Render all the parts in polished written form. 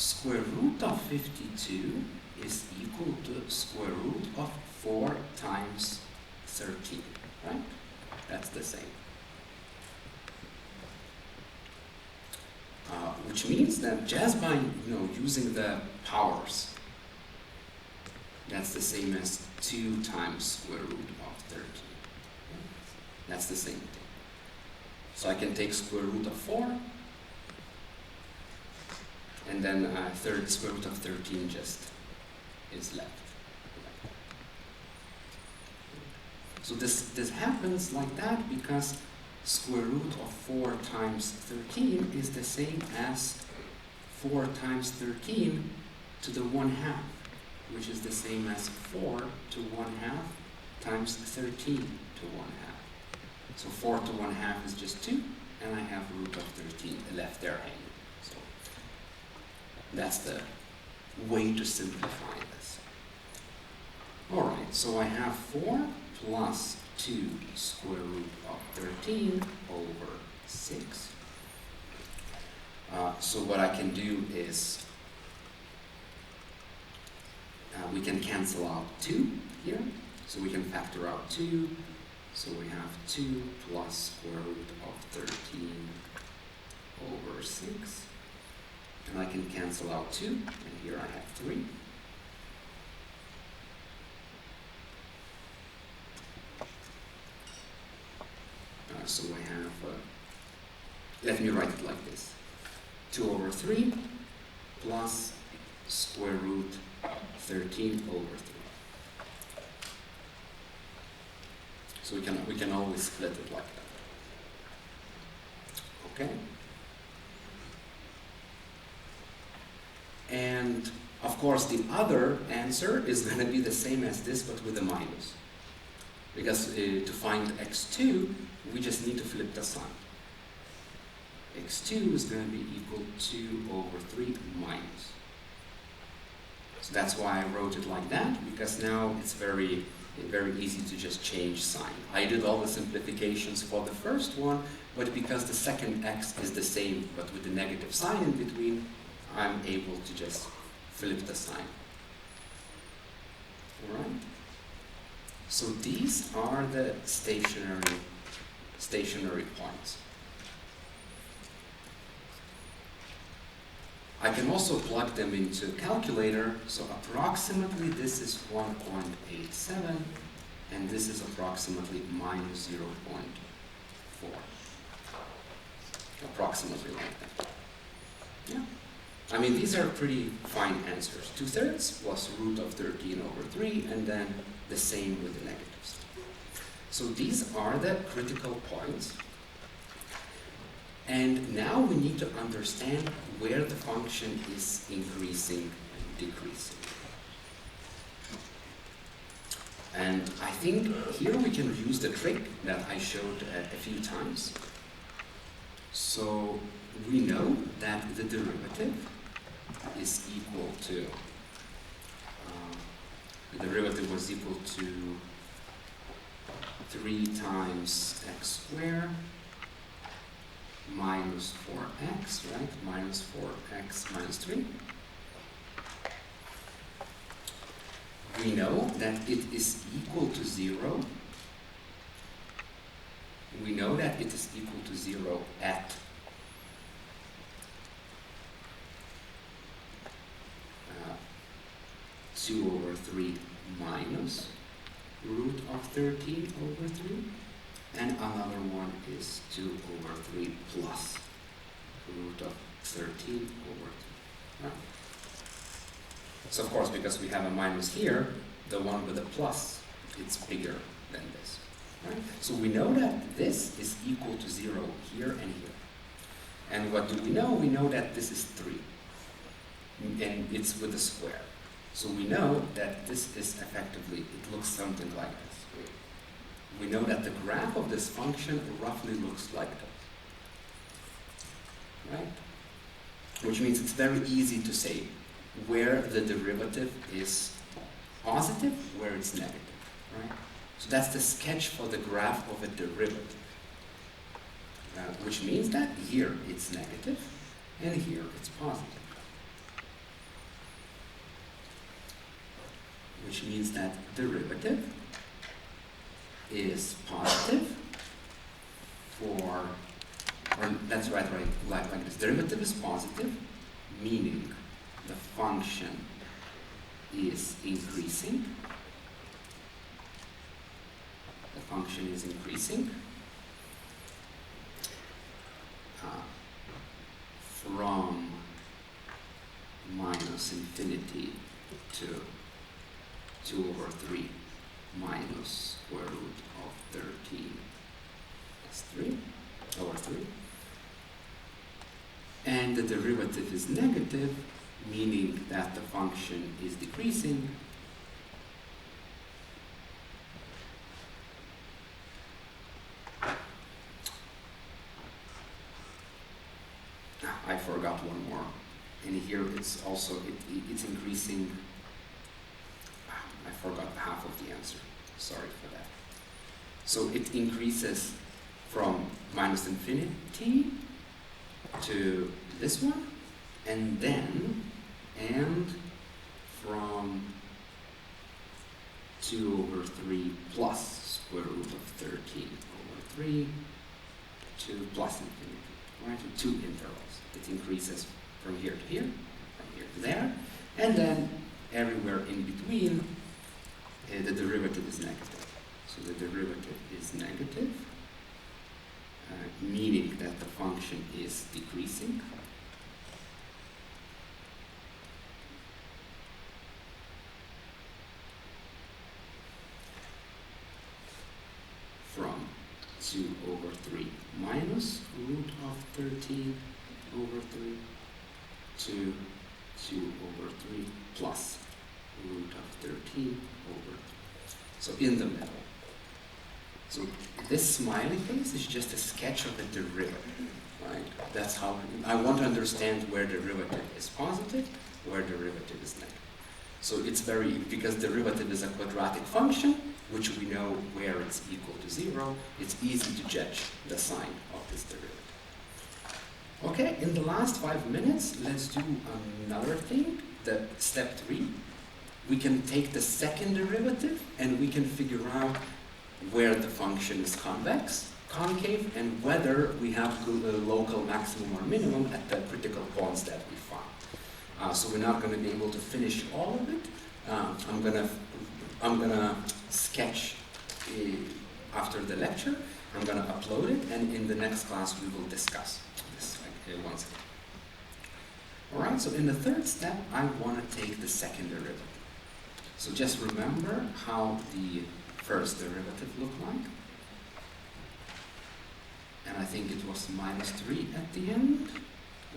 square root of 52 is equal to square root of 4 times 13, right? That's the same. Which means that just by using the powers, that's the same as 2 times square root of 13. That's the same thing. So I can take square root of 4, and then third square root of 13 just is left. So this happens like that because square root of 4 times 13 is the same as 4 times 13 to the 1/2, which is the same as 4 to 1/2 times 13 to 1/2. So 4 to 1/2 is just 2, and I have root of 13 left there hanging. So that's the way to simplify this. Alright, so I have 4 plus 2 square root of 13 over 6. So what I can do is we can cancel out 2 here. So we can factor out 2. So we have 2 plus square root of 13 over 6. And I can cancel out 2. And here I have 3. So I have, let me write it like this. 2 over 3 plus square root 13 over 3. So we can always split it like that. Okay? And of course the other answer is going to be the same as this but with a minus. Because to find x2, we just need to flip the sign. x2 is going to be equal to 2 over 3 minus. So that's why I wrote it like that, because now it's very easy to just change sign. I did all the simplifications for the first one, but because the second x is the same but with the negative sign in between, I'm able to just flip the sign. Alright? So these are the stationary points. I can also plug them into a calculator, so approximately this is 1.87 and this is approximately minus 0.4. Approximately like that. Yeah. I mean, these are pretty fine answers. 2/3 plus root of 13 over 3, and then the same with the negatives. So these are the critical points. And now we need to understand where the function is increasing and decreasing. And I think here we can use the trick that I showed a few times. So we know that the derivative is equal to, the derivative was equal to 3 times x squared minus 4x, right? Minus 4x minus 3. We know that it is equal to 0. We know that it is equal to 0 at 2 over 3 minus root of 13 over 3. And another one is 2 over 3 plus root of 13 over 3. Right? So of course, because we have a minus here, the one with a plus, it's bigger than this. Right? So we know that this is equal to 0 here and here. And what do we know? We know that this is 3. And it's with a square. So we know that this is effectively, it looks something like this. We know that the graph of this function roughly looks like this. Right? Which means it's very easy to say where the derivative is positive, where it's negative. Right? So that's the sketch for the graph of a derivative. Which means that here it's negative and here it's positive. which means that derivative is positive for, or let's write like this. Derivative is positive, meaning the function is increasing. The function is increasing from minus infinity to 2/3 minus square root of 13 plus 3/3. And the derivative is negative, meaning that the function is decreasing. I forgot one more. And here it's also, it's increasing. I forgot half of the answer. Sorry for that. So it increases from minus infinity to this one, and then, from 2/3 plus square root of 13/3 to plus infinity, right? To 2 intervals. It increases from here to here, from here to there, and then everywhere in between, the derivative is negative. So the derivative is negative, meaning that the function is decreasing. From 2/3 minus root of 13/3 to 2/3 plus root of 13/3. So in the middle. So this smiley face is just a sketch of a derivative, right? That's how I want to understand where derivative is positive, where derivative is negative. So it's because derivative is a quadratic function, which we know where it's equal to 0, it's easy to judge the sign of this derivative. Okay, in the last 5 minutes, let's do another thing, the step 3. We can take the second derivative and we can figure out where the function is convex, concave, and whether we have a local maximum or minimum at the critical points that we find. So we're not going to be able to finish all of it. I'm gonna sketch after the lecture. I'm gonna upload it, and in the next class we will discuss this once again. All right. So in the third step, I want to take the second derivative. So just remember how the first derivative looked like. And I think it was -3 at the end.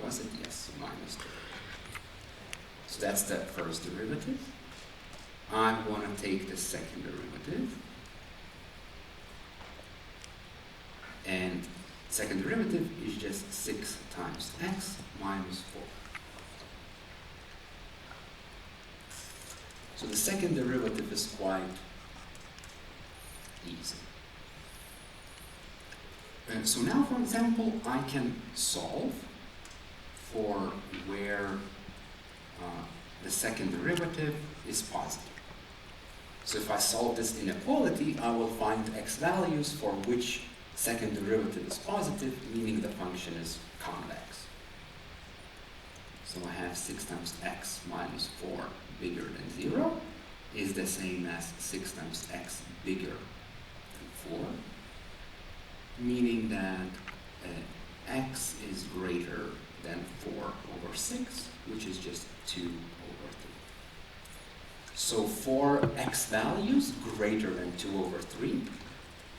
Was it? Yes, -3. So that's the first derivative. I want to take the second derivative. And second derivative is just 6 times x minus 4. So the second derivative is quite easy. And so now, for example, I can solve for where the second derivative is positive. So if I solve this inequality, I will find x values for which second derivative is positive, meaning the function is convex. So I have 6 times x minus 4 bigger than 0 is the same as 6 times x bigger than 4, meaning that x is greater than 4/6, which is just 2/3. So for x values greater than 2/3,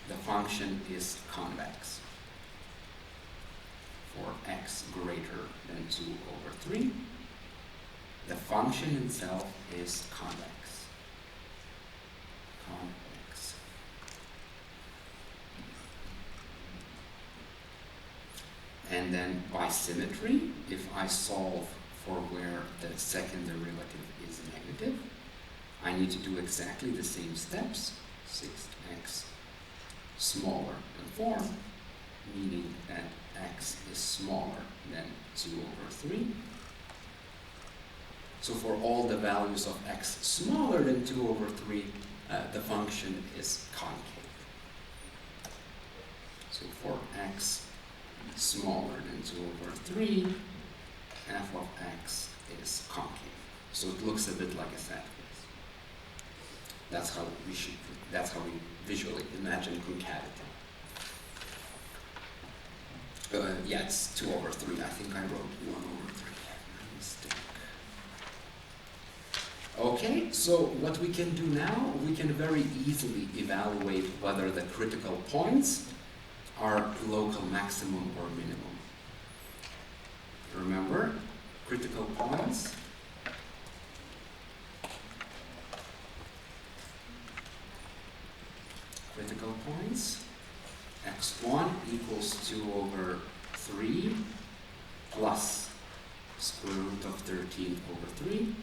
the function is convex. For x greater than 2/3, the function itself is convex. Convex. And then by symmetry, if I solve for where the second derivative is negative, I need to do exactly the same steps. 6x smaller than 4, meaning that x is smaller than 2/3. So for all the values of x smaller than 2 over 3, the function is concave. So for x smaller than 2 over 3, f of x is concave. So it looks a bit like a sad face. That's how we visually imagine concavity. Yeah, it's 2 over 3. I think I wrote 1 over 3. My mistake. Okay, so what we can do now, we can very easily evaluate whether the critical points are local maximum or minimum. Remember, critical points x1 equals 2 over 3 plus square root of 13 over 3,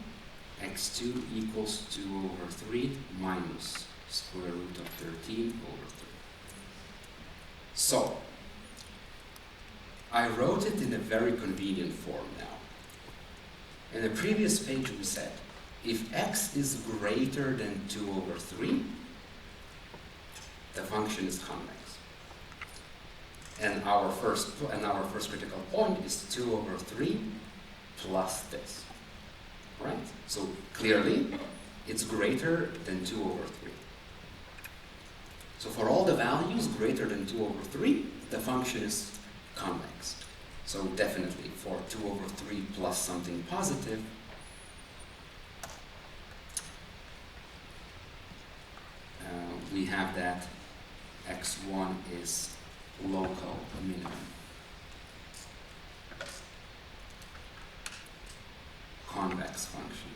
x2 equals 2 over 3 minus square root of 13 over 3. So, I wrote it in a very convenient form now. In the previous page we said, if x is greater than 2 over 3, the function is convex. And our first critical point is 2 over 3 plus this. Right? So clearly, it's greater than 2 over 3. So for all the values greater than 2 over 3, the function is convex. So definitely for 2 over 3 plus something positive, we have that x1 is local minimum. Convex function.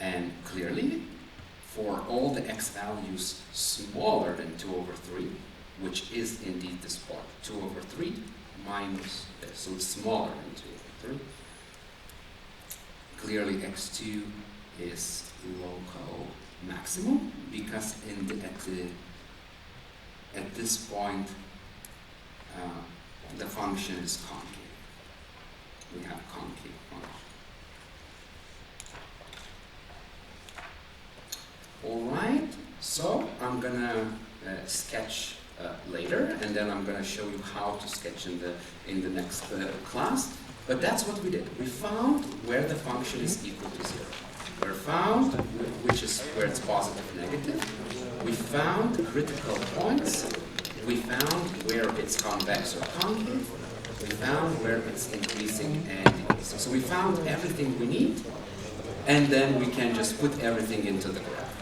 And clearly, for all the x values smaller than 2 over 3, which is indeed this part, 2 over 3 minus this, so it's smaller than 2 over 3. Clearly x2 is local maximum because at this point the function is concave. We have concave function. Alright, so I'm gonna sketch later, and then I'm gonna show you how to sketch in the next class. But that's what we did. We found where the function is equal to 0. We found which is where it's positive, negative. We found critical points. We found where it's convex or concave. We found where it's increasing and decreasing. So we found everything we need, and then we can just put everything into the graph.